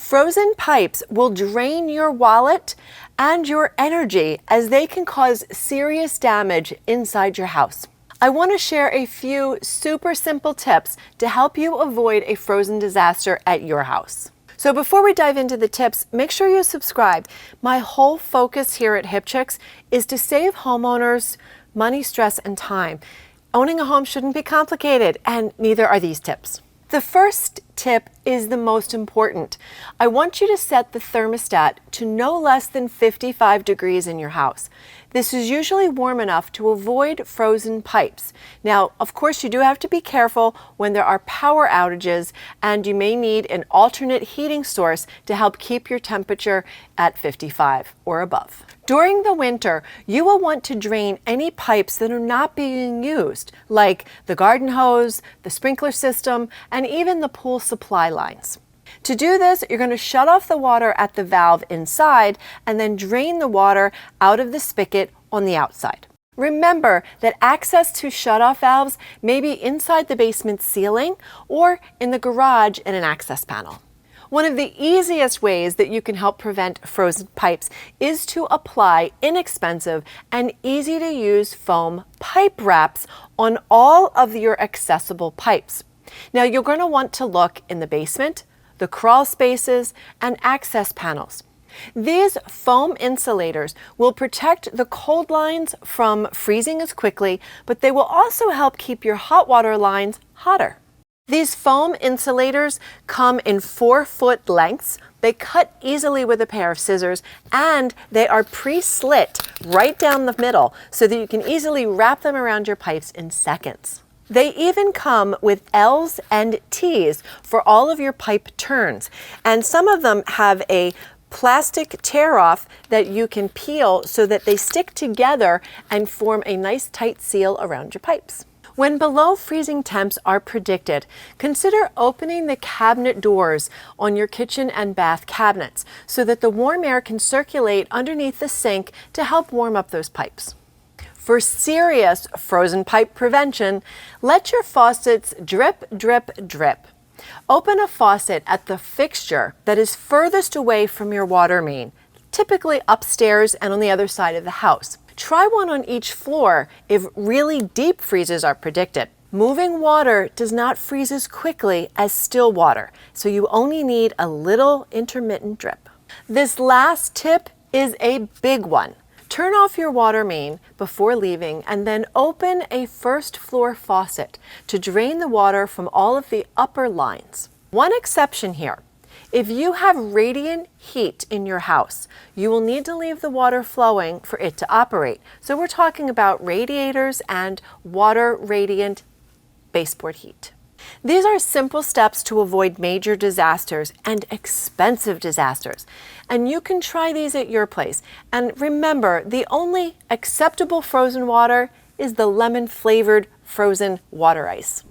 Frozen pipes will drain your wallet and your energy as they can cause serious damage inside your house. I want to share a few super simple tips to help you avoid a frozen disaster at your house. So before we dive into the tips, make sure you subscribe. My whole focus here at HIPChicks is to save homeowners money, stress, and time. Owning a home shouldn't be complicated, and neither are these tips. The first tip is the most important. I want you to set the thermostat to no less than 55 degrees in your house. This is usually warm enough to avoid frozen pipes. Now, of course, you do have to be careful when there are power outages, and you may need an alternate heating source to help keep your temperature at 55 or above. During the winter, you will want to drain any pipes that are not being used, like the garden hose, the sprinkler system, and even the pool supply lines. To do this, you're going to shut off the water at the valve inside and then drain the water out of the spigot on the outside. Remember that access to shutoff valves may be inside the basement ceiling or in the garage in an access panel. One of the easiest ways that you can help prevent frozen pipes is to apply inexpensive and easy to use foam pipe wraps on all of your accessible pipes. Now you're going to want to look in the basement, the crawl spaces, and access panels. These foam insulators will protect the cold lines from freezing as quickly, but they will also help keep your hot water lines hotter. These foam insulators come in 4-foot lengths. They cut easily with a pair of scissors, and they are pre-slit right down the middle so that you can easily wrap them around your pipes in seconds. They even come with L's and T's for all of your pipe turns, and some of them have a plastic tear-off that you can peel so that they stick together and form a nice tight seal around your pipes. When below freezing temps are predicted, consider opening the cabinet doors on your kitchen and bath cabinets so that the warm air can circulate underneath the sink to help warm up those pipes. For serious frozen pipe prevention, let your faucets drip, drip, drip. Open a faucet at the fixture that is furthest away from your water main, typically upstairs and on the other side of the house. Try one on each floor if really deep freezes are predicted. Moving water does not freeze as quickly as still water, so you only need a little intermittent drip. This last tip is a big one. Turn off your water main before leaving and then open a first floor faucet to drain the water from all of the upper lines. One exception here. If you have radiant heat in your house, you will need to leave the water flowing for it to operate. So we're talking about radiators and water radiant baseboard heat. These are simple steps to avoid major disasters and expensive disasters. And you can try these at your place. And remember, the only acceptable frozen water is the lemon-flavored frozen water ice.